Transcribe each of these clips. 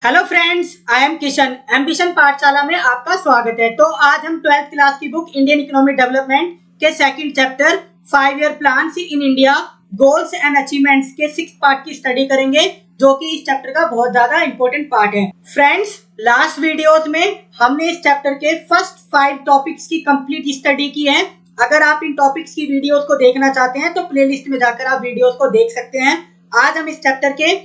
Hello friends, I am Kishan. Ambition पाठशाला में आपका स्वागत है। तो आज हम 12th क्लास की बुक इंडियन इकोनॉमिक डेवलपमेंट के second chapter 5 year plan in India goals and achievements के 6th पार्ट की स्टडी करेंगे, जो कि इस चैप्टर का बहुत ज्यादा इंपॉर्टेंट पार्ट है। फ्रेंड्स, लास्ट वीडियोस में हमने इस चैप्टर के फर्स्ट 5 टॉपिक्स की कंप्लीट स्टडी की है। अगर आप इन टॉपिक्स की वीडियोस को देखना चाहते हैं तो प्लेलिस्ट में जाकर आप वीडियोस को देख सकते हैं। आज हम इस चैप्टर के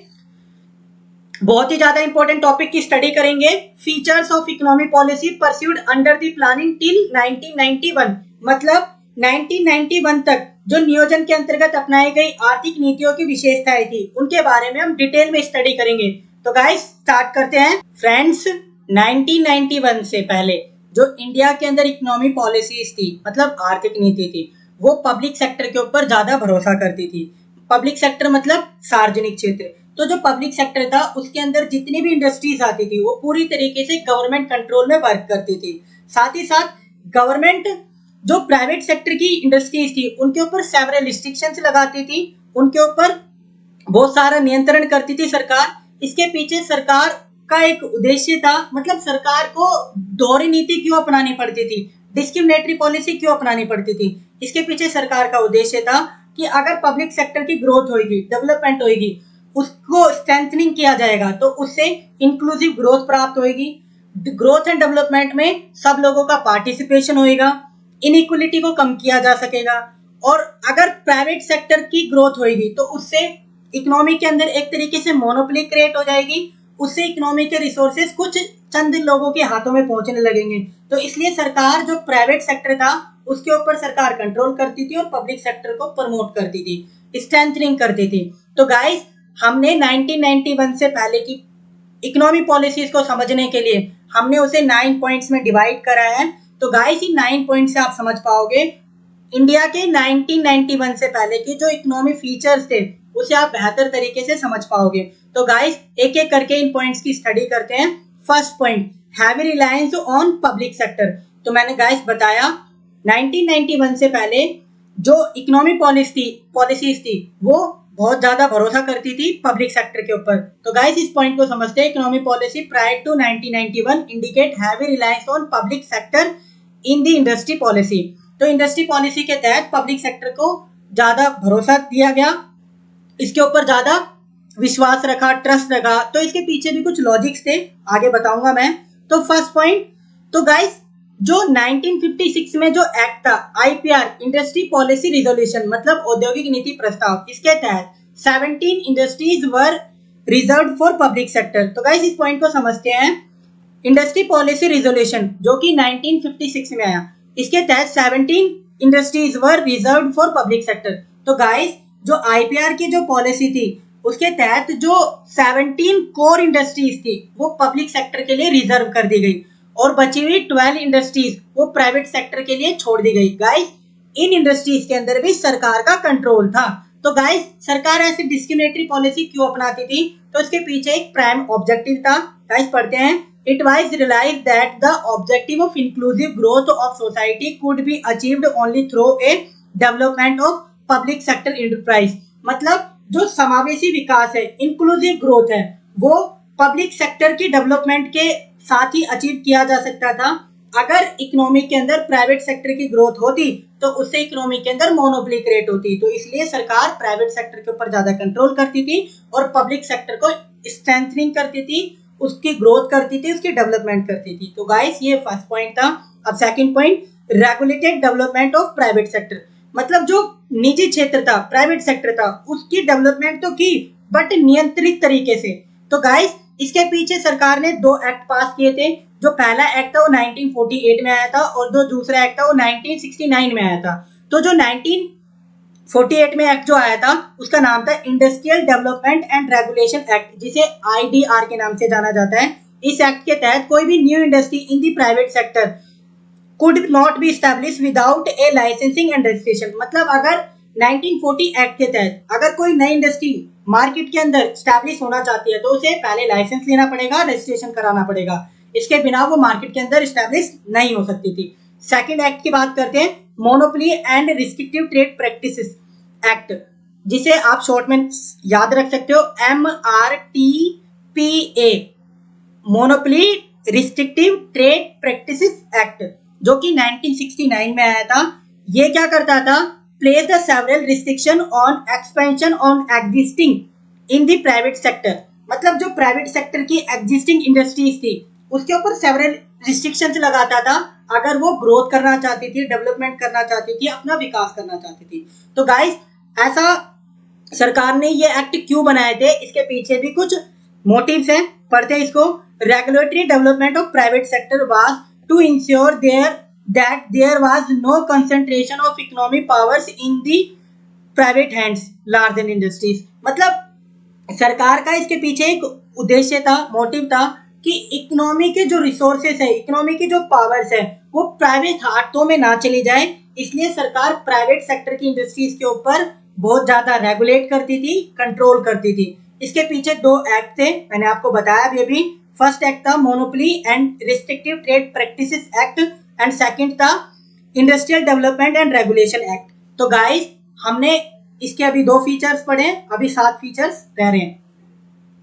बहुत ही ज्यादा इंपॉर्टेंट टॉपिक की स्टडी करेंगे। Features of economic policy pursued under the planning till 1991, मतलब 1991 तक जो नियोजन के अंतर्गत अपनाई गई आर्थिक नीतियों की विशेषताएं थी, उनके बारे में हम डिटेल में स्टडी करेंगे। तो गाइस स्टार्ट करते हैं। फ्रेंड्स, 1991 से पहले जो इंडिया के अंदर इकोनॉमिक पॉलिसीज थी, मतलब आर्थिक नीति थी, वो पब्लिक सेक्टर के ऊपर ज्यादा भरोसा करती थी। पब्लिक सेक्टर मतलब सार्वजनिक क्षेत्र। तो जो पब्लिक सेक्टर था उसके अंदर जितनी भी इंडस्ट्रीज आती थी वो पूरी तरीके से गवर्नमेंट कंट्रोल में वर्क करती थी। साथ ही साथ गवर्नमेंट जो प्राइवेट सेक्टर की इंडस्ट्रीज थी उनके ऊपर सेवरल रिस्ट्रिक्शंस लगाती थी, उनके ऊपर बहुत सारा नियंत्रण करती थी सरकार। इसके पीछे सरकार का एक उद्देश्य था, मतलब सरकार को दोहरी नीति क्यों अपनानी पड़ती थी, डिस्क्रिमिनेटरी पॉलिसी क्यों अपनानी पड़ती थी। इसके पीछे सरकार का उद्देश्य था कि अगर पब्लिक सेक्टर की ग्रोथ होगी, डेवलपमेंट होगी, उसको स्ट्रेंथनिंग किया जाएगा तो उससे इंक्लूसिव ग्रोथ प्राप्त होगी। ग्रोथ एंड डेवलपमेंट में सब लोगों का पार्टिसिपेशन होएगा, इनइक्वलिटी को कम किया जा सकेगा। और अगर प्राइवेट सेक्टर की ग्रोथ होगी तो उससे इकोनॉमी के अंदर एक तरीके से मोनोपोली क्रिएट हो जाएगी, उससे इकोनॉमी के रिसोर्सेज कुछ चंद लोगों के हाथों में पहुंचने लगेंगे। तो इसलिए सरकार जो प्राइवेट सेक्टर था उसके ऊपर सरकार कंट्रोल करती थी और पब्लिक सेक्टर को प्रमोट करती थी, स्ट्रेंथनिंग करती थी। तो गाइस, हमने 1991 से पहले की इकोनॉमिक पॉलिसीज को समझने के लिए हमने उसे 9 पॉइंट्स में डिवाइड करा है। तो गाइस, इन 9 पॉइंट से आप समझ पाओगे इंडिया के 1991 से पहले की जो इकोनॉमिक फीचर्स थे उसे आप बेहतर तरीके से समझ पाओगे। तो गाइस, एक एक करके इन पॉइंट्स की स्टडी करते हैं। First point, heavy reliance on public sector. तो मैंने गाइस बताया 1991 से पहले जो इकोनॉमिक पॉलिसीज थी वो बहुत ज्यादा भरोसा करती थी पब्लिक सेक्टर के ऊपर। तो गाइस, इस पॉइंट को समझते हैं। Economic policy prior to 1991 indicate heavy reliance on public sector in the industry policy. तो इंडस्ट्री पॉलिसी के तहत पब्लिक सेक्टर को ज्यादा भरोसा दिया गया, इसके ऊपर ज्यादा विश्वास रखा, ट्रस्ट रखा। तो इसके पीछे भी कुछ लॉजिक्स थे, आगे बताऊंगा मैं। तो फर्स्ट पॉइंट, तो गाइस जो 1956 में जो एक्ट था आईपीआर, इंडस्ट्री पॉलिसी रिजोल्यूशन, मतलब औद्योगिक नीति प्रस्ताव, इसके तहत 17 industries were reserved for public sector. तो गाइस, इस पॉइंट को समझते हैं। इंडस्ट्री पॉलिसी रिजोल्यूशन जो कि 1956 में आया, इसके तहत 17 industries were reserved for public sector. तो गाइस, जो आईपीआर की जो पॉलिसी थी उसके तहत जो 17 कोर इंडस्ट्रीज थी वो पब्लिक सेक्टर के लिए रिजर्व कर दी गई और बची हुई 12 इंडस्ट्रीज वो प्राइवेट सेक्टर के लिए छोड़ दी गई। गाइस, इन इंडस्ट्रीज के अंदर भी सरकार का कंट्रोल था। तो गाइस, सरकार ऐसी डिस्क्रिमिनेटरी पॉलिसी क्यों अपनाती थी, तो इसके पीछे एक प्राइम ऑब्जेक्टिव था। गाइस पढ़ते हैं। It was realised that the objective of inclusive growth of society could be achieved only through a development of public sector enterprise. मतलब जो समावेशी विकास है, इंक्लूसिव ग्रोथ है, वो पब्लिक सेक्टर की डेवलपमेंट के साथ ही अचीव किया जा सकता था। अगर इकोनॉमी के अंदर प्राइवेट सेक्टर की ग्रोथ होती तो उससे इकोनॉमी के अंदर मोनोपोली क्रिएट होती। तो इसलिए सरकार प्राइवेट सेक्टर के ऊपर ज्यादा कंट्रोल करती थी और पब्लिक सेक्टर को स्ट्रेंथनिंग करती थी, उसकी ग्रोथ करती थी, उसकी डेवलपमेंट करती थी। तो गाइस, ये फर्स्ट पॉइंट था। अब second point, regulated development of private sector. मतलब जो निजी क्षेत्र था, प्राइवेट सेक्टर था, उसकी डेवलपमेंट तो की बट नियंत्रित तरीके से। तो गाइस, इसके पीछे सरकार ने 2 एक्ट पास किए थे। जो पहला एक्ट था वो 1948 में आया था और जो दूसरा एक्ट था वो 1969 में आया था। तो जो 1948 में एक्ट जो आया था उसका नाम था Industrial Development and Regulation act, जिसे आईडीआर के नाम से जाना जाता है। इस एक्ट के तहत कोई भी new industry in the private sector could not be established without a licensing and registration। मतलब अगर 1940 एक्ट के तहत अगर कोई नई इंडस्ट्री मार्केट के अंदर स्टैब्लिश होना चाहती है तो उसे पहले लाइसेंस लेना पड़ेगा, रजिस्ट्रेशन कराना पड़ेगा। इसके बिना वो मार्केट के अंदर स्टैब्लिश नहीं हो सकती थी। सेकंड एक्ट की बात करते हैं, monopoly and Restrictive Trade Practices act, जिसे आप शॉर्ट में याद रख सकते हो MRTPA। Monopoly restrictive Trade Practices act, जो कि 1969 में आया था। ये क्या करता था? Place the several restriction on expansion on existing in the private sector, मतलब जो प्राइवेट सेक्टर की एग्जिस्टिंग इंडस्ट्रीज थी उसके ऊपर सेवरल रिस्ट्रिक्शंस लगाता था अगर वो ग्रोथ करना चाहती थी, डेवलपमेंट करना चाहती थी, अपना विकास करना चाहती थी। तो गाइस ऐसा सरकार ने ये एक्ट क्यों बनाए थे, इसके पीछे भी कुछ मोटिव्स हैं, पढ़ते हैं इसको। Regulatory development of private sector was to ensure there was no concentration of economic powers in the private hands large and industries. मतलब सरकार का इसके पीछे एक उद्देश्य था, मोटिव था कि इकोनॉमी के जो रिसोर्सेस है, इकोनॉमी की जो पावर्स है वो प्राइवेट हाथों में ना चली जाए, इसलिए सरकार प्राइवेट सेक्टर की इंडस्ट्रीज के ऊपर बहुत ज्यादा रेगुलेट करती थी, कंट्रोल करती थी। इसके पीछे दो एक्ट थे, मैंने आपको बताया अभी। फर्स्ट एक्ट था Monopoly and Restrictive Trade Practices Act and second था Industrial Development and Regulation Act. तो गाइस हमने इसके अभी 2 फीचर्स पढ़े, अभी 7 फीचर्स रह रहे हैं।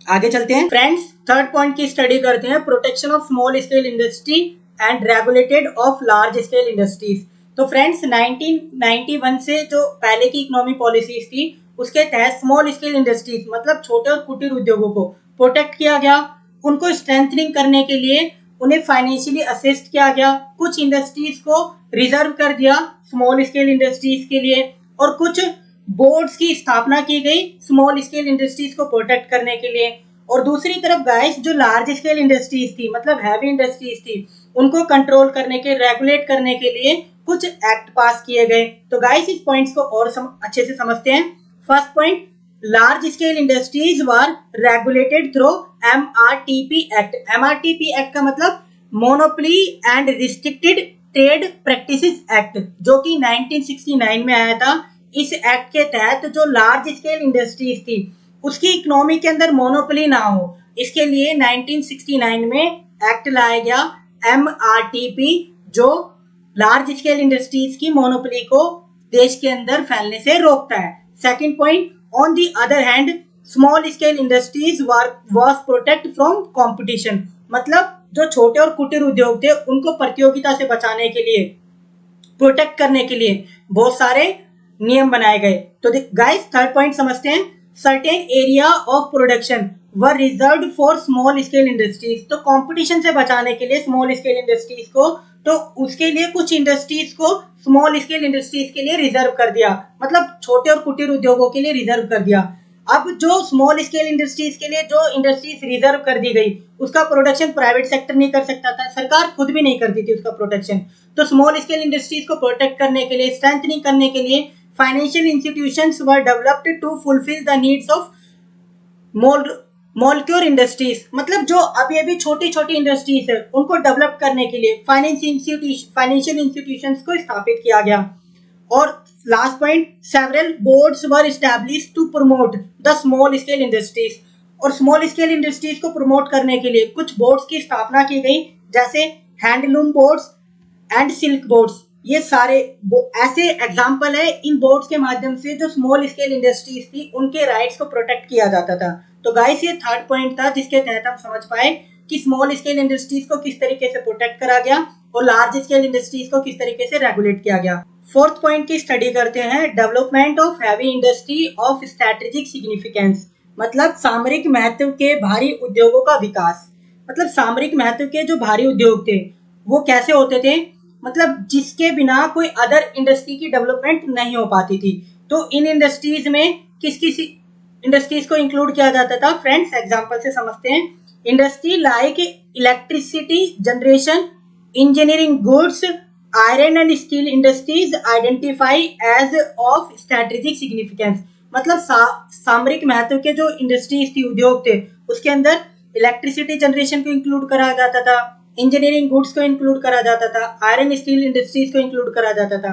आगे चलते हैं फ्रेंड्स, थर्ड पॉइंट की स्टडी करते हैं, protection of small scale industry and regulated of large scale industries. तो फ्रेंड्स 1991 से जो पहले की इकोनॉमी पॉलिसीज थी उसके तहत स्मॉल स्केल इंडस्ट्रीज मतलब छोटे और कुटीर उद्योगों को प्रोटेक्ट किया गया, उनको स्ट्रेंथनिंग करने के लिए उन्हें फाइनेंशियली असिस्ट किया गया, कुछ इंडस्ट्रीज को रिजर्व कर दिया स्मॉल स्केल इंडस्ट्रीज के लिए, और कुछ बोर्ड्स की स्थापना की गई स्मॉल स्केल इंडस्ट्रीज को प्रोटेक्ट करने के लिए। और दूसरी तरफ गाइस जो लार्ज स्केल इंडस्ट्रीज थी मतलब हैवी इंडस्ट्रीज थी उनको कंट्रोल करने के, रेगुलेट करने के लिए कुछ एक्ट पास किए गए। तो गाइस इस पॉइंट्स को और अच्छे से समझते हैं। First point, large scale industries वर regulated through MRTP act. MRTP act का मतलब monopoly and restricted trade Practices act, जो कि 1969 में आया था। इस एक्ट के तहत जो लार्ज स्केल इंडस्ट्रीज थी उसकी इकोनॉमी के अंदर मोनोपोली ना हो, इसके लिए 1969 में एक्ट लाया गया MRTP, जो लार्ज स्केल इंडस्ट्रीज की मोनोपोली को देश के अंदर फैलने से रोकता है। Second point, on the other hand small scale industries was protect from competition, मतलब जो छोटे और कुटीर उद्योग थे उनको प्रतियोगिता से बचाने के लिए, प्रोटेक्ट करने के लिए बहुत सारे नियम बनाए गए। तो गाइस थर्ड पॉइंट समझते हैं, certain area of production were reserved for small scale industries. तो कंपटीशन से बचाने के लिए स्मॉल स्केल इंडस्ट्रीज को, तो उसके लिए कुछ इंडस्ट्रीज को स्मॉल स्केल इंडस्ट्रीज के लिए रिजर्व कर दिया, मतलब छोटे और कुटीर उद्योगों के लिए रिजर्व कर दिया। अब जो स्मॉल स्केल इंडस्ट्रीज के लिए जो इंडस्ट्रीज रिजर्व कर दी गई उसका प्रोडक्शन प्राइवेट सेक्टर नहीं कर सकता था, सरकार खुद भी नहीं करती थी उसका प्रोटेक्शन। तो स्मॉल स्केल इंडस्ट्रीज को प्रोटेक्ट करने के लिए, स्ट्रेंथनिंग करने के लिए financial institutions were developed to fulfil the needs of molecular industries, मतलब जो अभी छोटी छोटी इंडस्ट्रीज है उनको डेवलप करने के लिए फाइनेंशियल इंस्टीट्यूशंस को स्थापित किया गया। और last point, several boards were established to promote the small scale industries, और स्मॉल स्केल इंडस्ट्रीज को प्रमोट करने के लिए कुछ बोर्ड्स की स्थापना की गई, जैसे handloom boards and silk boards. ये सारे ऐसे एग्जाम्पल है, इन बोर्ड्स के माध्यम से जो स्मॉल स्केल इंडस्ट्रीज थी उनके राइट्स को प्रोटेक्ट किया जाता था। तो गाइस ये थर्ड पॉइंट था जिसके तहत हम समझ पाए कि स्मॉल स्केल इंडस्ट्रीज को किस तरीके से प्रोटेक्ट करा गया और लार्ज स्केल इंडस्ट्रीज को किस तरीके से रेगुलेट किया गया। फोर्थ पॉइंट की स्टडी करते हैं, development of heavy industry of strategic significance, मतलब सामरिक महत्व के भारी उद्योगों का विकास। मतलब सामरिक महत्व के जो भारी उद्योग थे वो कैसे होते थे, मतलब जिसके बिना कोई अदर इंडस्ट्री की डेवलपमेंट नहीं हो पाती थी। तो इन इंडस्ट्रीज में किस किस इंडस्ट्रीज को इंक्लूड किया जाता था फ्रेंड्स, एग्जांपल से समझते हैं। Industry like electricity generation, engineering goods, iron and steel industries identify as of strategic significance, मतलब सामरिक महत्व के जो इंडस्ट्रीज थी, उद्योग थे, उसके अंदर इलेक्ट्रिसिटी जनरेशन को इंक्लूड करा जाता था, इंजीनियरिंग गुड्स को इंक्लूड करा जाता था, आयरन स्टील इंडस्ट्रीज को इंक्लूड करा जाता था।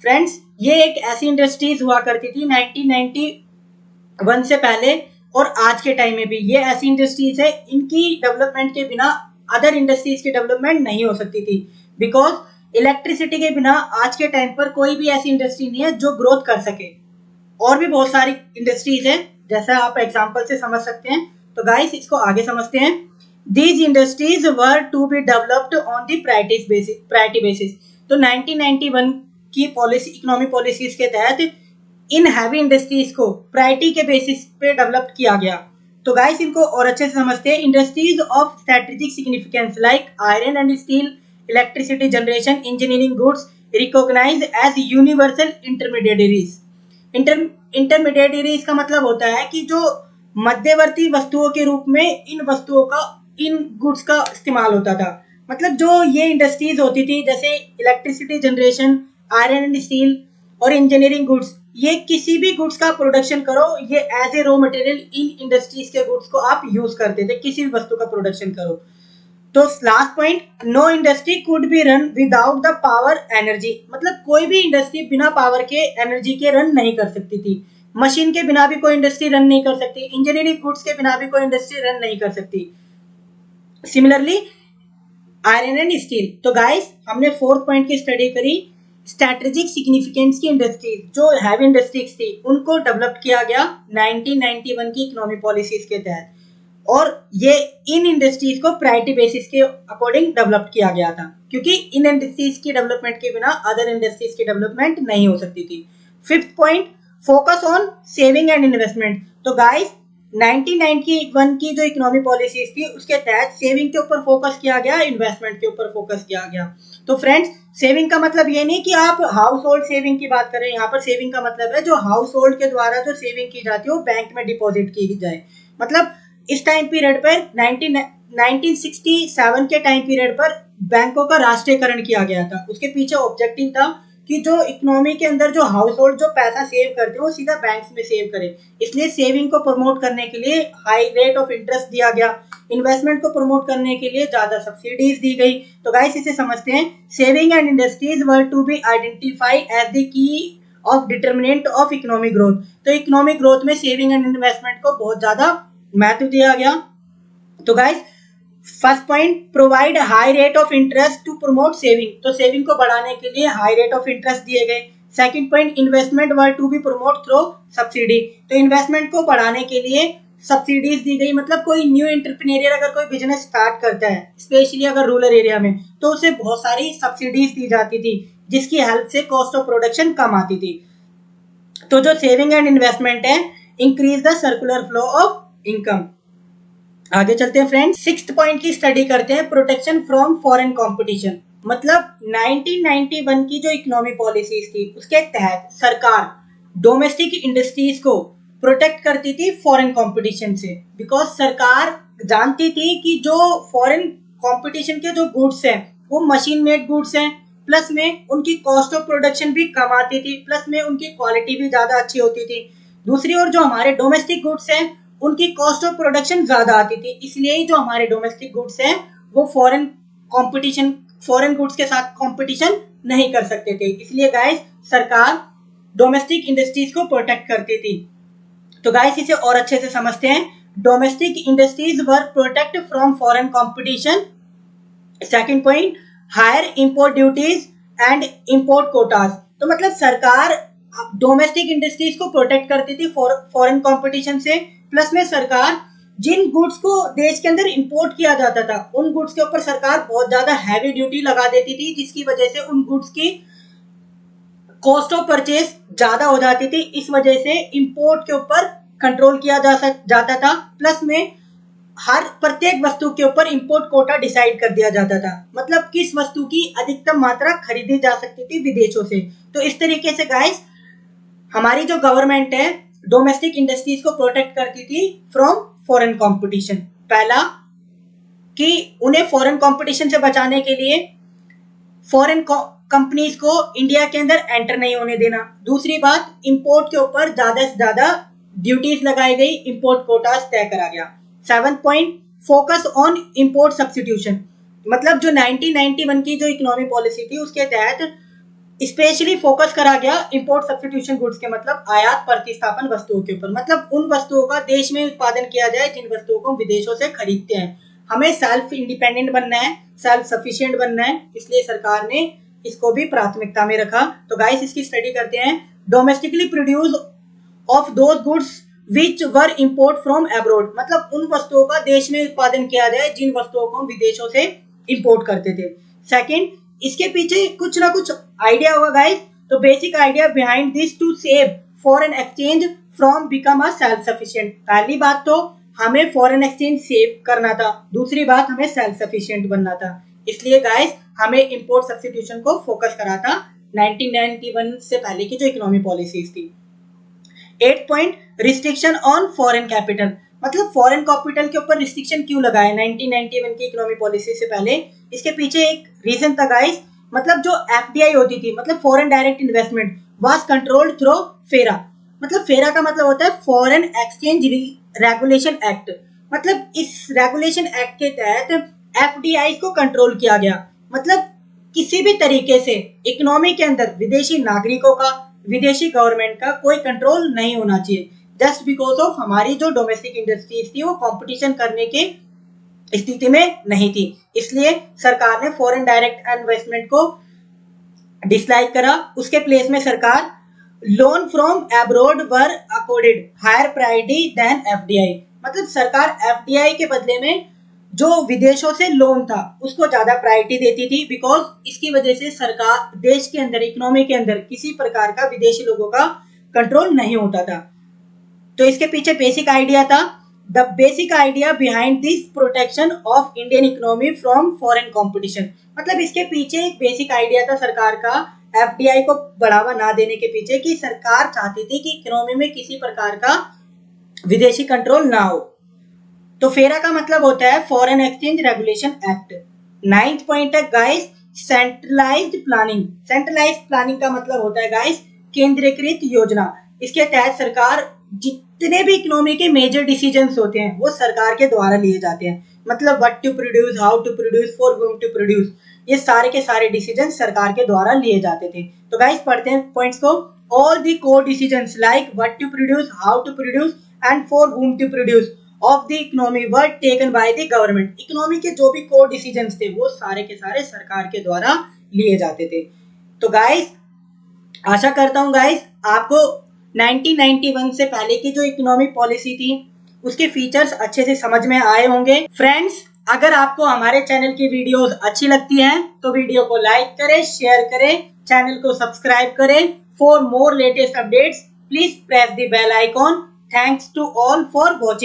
फ्रेंड्स ये एक ऐसी इंडस्ट्रीज हुआ करती थी 1991 से पहले और आज के टाइम में भी ये ऐसी इंडस्ट्रीज है, इनकी डेवलपमेंट के बिना अदर इंडस्ट्रीज की डेवलपमेंट नहीं हो सकती थी। बिकॉज इलेक्ट्रिसिटी के बिना आज के टाइम पर कोई भी ऐसी इंडस्ट्री नहीं है जो ग्रोथ कर सके। और भी बहुत सारी इंडस्ट्रीज है, जैसा आप एग्जांपल से समझ सकते हैं। तो गाइस इसको आगे समझते हैं। These industries were to be developed on the priority basis. तो 1991 की पॉलिसी इकोनॉमिक पॉलिसीज के तहत इन हैवी इंडस्ट्रीज को प्रायोरिटी के बेसिस पे डेवलप किया गया। तो गाइस इनको और अच्छे से समझते हैं। Industries of strategic significance like iron and steel, electricity generation, engineering goods recognise as universal intermediaries. Intermediaries का मतलब होता है कि जो मध्यवर्ती वस्तुओं के रूप में इन गुड्स का इस्तेमाल होता था। मतलब जो ये इंडस्ट्रीज होती थी जैसे electricity generation, iron and steel और इंजीनियरिंग गुड्स, ये किसी भी गुड्स का प्रोडक्शन करो, ये as a raw material in industries के गुड्स को आप यूज करते थे, किसी भी वस्तु का प्रोडक्शन करो। तो last point, know industry could be run without the power energy. मतलब कोई भी इंडस्ट्री बिना पावर के एनर्जी के रन नहीं कर सकती थी। मशीन के बिना भी कोई इंडस्ट्री रन नहीं कर सकती, इंजीनियरिंग गुड्स के बिना भी कोई इंडस्ट्री रन नहीं कर सकती। Similarly iron and steel. तो गाइस हमने फोर्थ पॉइंट की स्टडी करी, स्ट्रेटेजिक सिग्निफिकेंस की इंडस्ट्रीज जो हैवी इंडस्ट्रीज थी उनको डेवलप किया गया 1991 की इकोनॉमिक पॉलिसीज के तहत, और ये इन इंडस्ट्रीज को प्रायोरिटी बेसिस के अकॉर्डिंग डेवलप किया गया था, क्योंकि इन इंडस्ट्रीज की डेवलपमेंट के बिना अदर इंडस्ट्रीज की डेवलपमेंट नहीं हो सकती थी। Fifth point, focus on saving and investment. तो गाइस 1991 की जो इकोनॉमिक पॉलिसीज थी उसके तहत सेविंग के ऊपर फोकस किया गया, इन्वेस्टमेंट के ऊपर फोकस किया गया। तो फ्रेंड्स सेविंग का मतलब ये नहीं कि आप हाउस होल्ड सेविंग की बात करें, यहाँ पर सेविंग का मतलब है जो हाउस होल्ड के द्वारा जो सेविंग की जाती है वो बैंक में डिपॉजिट की जाए। मतलब इस टाइम पीरियड पर 1967 के टाइम पीरियड पर बैंकों का राष्ट्रीयकरण किया गया था। उसके पीछे ऑब्जेक्टिव था कि जो इकोनॉमी के अंदर जो हाउस होल्ड जो पैसा सेव करते हैं वो सीधा बैंक्स में सेव करें, इसलिए सेविंग को प्रमोट करने के लिए हाई रेट ऑफ इंटरेस्ट दिया गया, इन्वेस्टमेंट को प्रमोट करने के लिए ज्यादा सब्सिडीज दी गई। तो गाइस इसे समझते हैं, saving and industries were to be identify as the key of determinant of economic growth. तो इकोनॉमिक ग्रोथ में सेविंग एंड इन्वेस्टमेंट को बहुत ज्यादा महत्व दिया गया। तो guys first point, provide high rate of interest to promote saving. तो सेविंग को बढ़ाने के लिए हाई रेट ऑफ इंटरेस्ट दिए गए। Second point, investment were to be promote through subsidy. तो इन्वेस्टमेंट को बढ़ाने के लिए सब्सिडीज दी गई। मतलब कोई न्यू एंटरप्रेन्योर अगर कोई बिजनेस स्टार्ट करता है स्पेशली अगर रूरल एरिया में, तो उसे बहुत सारी सब्सिडीज दी जाती थी जिसकी हेल्प से कॉस्ट ऑफ प्रोडक्शन कम आती थी। तो जो सेविंग एंड इन्वेस्टमेंट है, increase the circular flow of income. आगे चलते हैं फ्रेंड्स, सिक्स्थ पॉइंट की स्टडी करते हैं, प्रोटेक्शन फ्रॉम फॉरेन कंपटीशन। मतलब 1991 की जो इकोनॉमिक पॉलिसीज थी उसके तहत सरकार डोमेस्टिक इंडस्ट्रीज को प्रोटेक्ट करती थी फॉरेन कंपटीशन से, बिकॉज सरकार जानती थी कि जो फॉरेन कंपटीशन के जो गुड्स हैं वो मशीन मेड गुड्स हैं, प्लस में उनकी कॉस्ट ऑफ प्रोडक्शन भी कम आती थी, प्लस में उनकी क्वालिटी भी ज्यादा अच्छी होती थी। दूसरी ओर जो हमारे डोमेस्टिक गुड्स हैं उनकी कॉस्ट ऑफ प्रोडक्शन ज्यादा आती थी, इसलिए जो हमारे डोमेस्टिक गुड्स हैं वो फॉरेन गुड्स के साथ कंपटीशन नहीं कर सकते थे। इसलिए गाइस सरकार डोमेस्टिक इंडस्ट्रीज को प्रोटेक्ट करती थी। तो गाइस इसे और अच्छे से समझते हैं, domestic industries were protect from foreign competition. Second point, higher import duties and import quotas. तो मतलब सरकार डोमेस्टिक इंडस्ट्रीज को प्रोटेक्ट करती थी फॉरेन कंपटीशन से, प्लस में सरकार जिन गुड्स को देश के अंदर इंपोर्ट किया जाता था उन गुड्स के ऊपर सरकार बहुत ज्यादा हैवी ड्यूटी लगा देती थी, जिसकी वजह से उन गुड्स की कॉस्ट ऑफ परचेज ज्यादा हो जाती थी। इस वजह से इंपोर्ट के ऊपर कंट्रोल किया जाता था, प्लस में हर प्रत्येक वस्तु के ऊपर इंपोर्ट कोटा डिसाइड कर दिया जाता था। मतलब किस वस्तु की अधिकतम मात्रा खरीदी जा सकती थी विदेशों से। तो इस तरीके से गाइस हमारी जो गवर्नमेंट है डोमेस्टिक इंडस्ट्रीज को प्रोटेक्ट करती थी फ्रॉम फॉरेन कंपटीशन। पहला कि उन्हें फॉरेन कंपटीशन से बचाने के लिए फॉरेन कंपनीज को इंडिया के अंदर एंटर नहीं होने देना। दूसरी बात, इंपोर्ट के ऊपर ज्यादा से ज्यादा ड्यूटीज लगाई गई, इंपोर्ट कोटास तय करा गया। Seventh point, focus on import substitution. मतलब जो 1991 की जो इकोनॉमिक पॉलिसी थी उसके तहत स्पेशली फोकस करा गया इंपोर्ट सब्स्टिट्यूशन गुड्स के, मतलब आयात प्रतिस्थापन वस्तुओं के ऊपर। मतलब उन वस्तुओं का देश में उत्पादन किया जाए जिन वस्तुओं को विदेशों से खरीदते हैं। हमें सेल्फ इंडिपेंडेंट बनना है, सेल्फ सफिशिएंट बनना है, इसलिए सरकार ने इसको भी प्राथमिकता में रखा। तो गाइस इसकी स्टडी करते हैं, domestically produce of those goods which were import from abroad, मतलब उन वस्तुओं का देश में उत्पादन किया जाए जिन वस्तुओं को हम विदेशों से इंपोर्ट करते थे। सेकंड, इसके पीछे कुछ ना कुछ आइडिया होगा गाइस। तो basic idea behind this to save foreign exchange from become a self sufficient. पहली बात तो हमें फॉरेन एक्सचेंज सेव करना था, दूसरी बात हमें सेल्फ सफिशिएंट बनना था। इसलिए गाइस हमें इंपोर्ट सब्स्टिट्यूशन को फोकस करा था 1991 से पहले की जो इकोनॉमी पॉलिसीज थी। 8 point, restriction on foreign capital, मतलब फॉरेन कैपिटल के ऊपर रिस्ट्रिक्शन क्यों लगाया 1991 की इकोनॉमी पॉलिसी से पहले। इसके पीछे एक रीजन था गाइस, मतलब जो एफडीआई होती थी, मतलब foreign direct investment, was controlled through फेरा। मतलब फेरा का मतलब होता है फॉरेन एक्सचेंज रेगुलेशन एक्ट। मतलब इस रेगुलेशन एक्ट के तहत एफडीआई को कंट्रोल किया गया। मतलब किसी भी तरीके से इकोनॉमी के अंदर विदेशी नागरिकों का, विदेशी गवर्नमेंट का कोई कंट्रोल नहीं होना चाहिए, जस्ट बिकॉज ऑफ हमारी जो डोमेस्टिक इंडस्ट्रीज थी वो कंपटीशन करने के स्थिति में नहीं थी। इसलिए सरकार ने फॉरेन डायरेक्ट इन्वेस्टमेंट को डिसलाइक करा। उसके प्लेस में सरकार loan from abroad were accorded higher priority than FDI, मतलब सरकार एफडीआई के बदले में जो विदेशों से लोन था उसको ज्यादा प्रायोरिटी देती थी, बिकॉज इसकी वजह से सरकार देश के अंदर, इकोनॉमी के अंदर किसी प्रकार का विदेशी लोगों का कंट्रोल नहीं होता था। तो इसके पीछे बेसिक आइडिया था, the basic idea behind this protection of Indian economy from foreign competition. मतलब इसके पीछे एक बेसिक आइडिया था सरकार का एफडीआई को बढ़ावा ना देने के पीछे, कि सरकार चाहती थी कि इकोनॉमी में किसी प्रकार का विदेशी कंट्रोल ना हो। तो फेरा का मतलब होता है Foreign Exchange Regulation Act. 9th point है guys, centralised planning. Centralised planning का मतलब होता है गाइस केंद्रीकृत योजना। इसके तहत सरकार जितने भी इकोनॉमी के मेजर डिसीजंस होते हैं वो सरकार के द्वारा लिए जाते हैं। मतलब what to produce, how to produce, for whom to produce, ये सारे के सारे डिसीजन सरकार के द्वारा लिए जाते थे। तो गाइस पढ़ते हैं पॉइंट्स को। All the core decisions like what to produce, how to produce and for whom to produce of the economy were taken by the government. Economy के जो भी कोर डिसीजंस थे वो सारे के सारे सरकार के द्वारा लिए जाते थे। तो गाइस आशा करता हूं गाइस आपको 1991 से पहले की जो इकोनॉमिक पॉलिसी थी उसके फीचर्स अच्छे से समझ में आए होंगे। फ्रेंड्स, अगर आपको हमारे चैनल की वीडियोस अच्छी लगती हैं तो वीडियो को लाइक करें, शेयर करें, चैनल को सब्सक्राइब करें। For more latest updates please press the bell icon. Thanks to all for watching.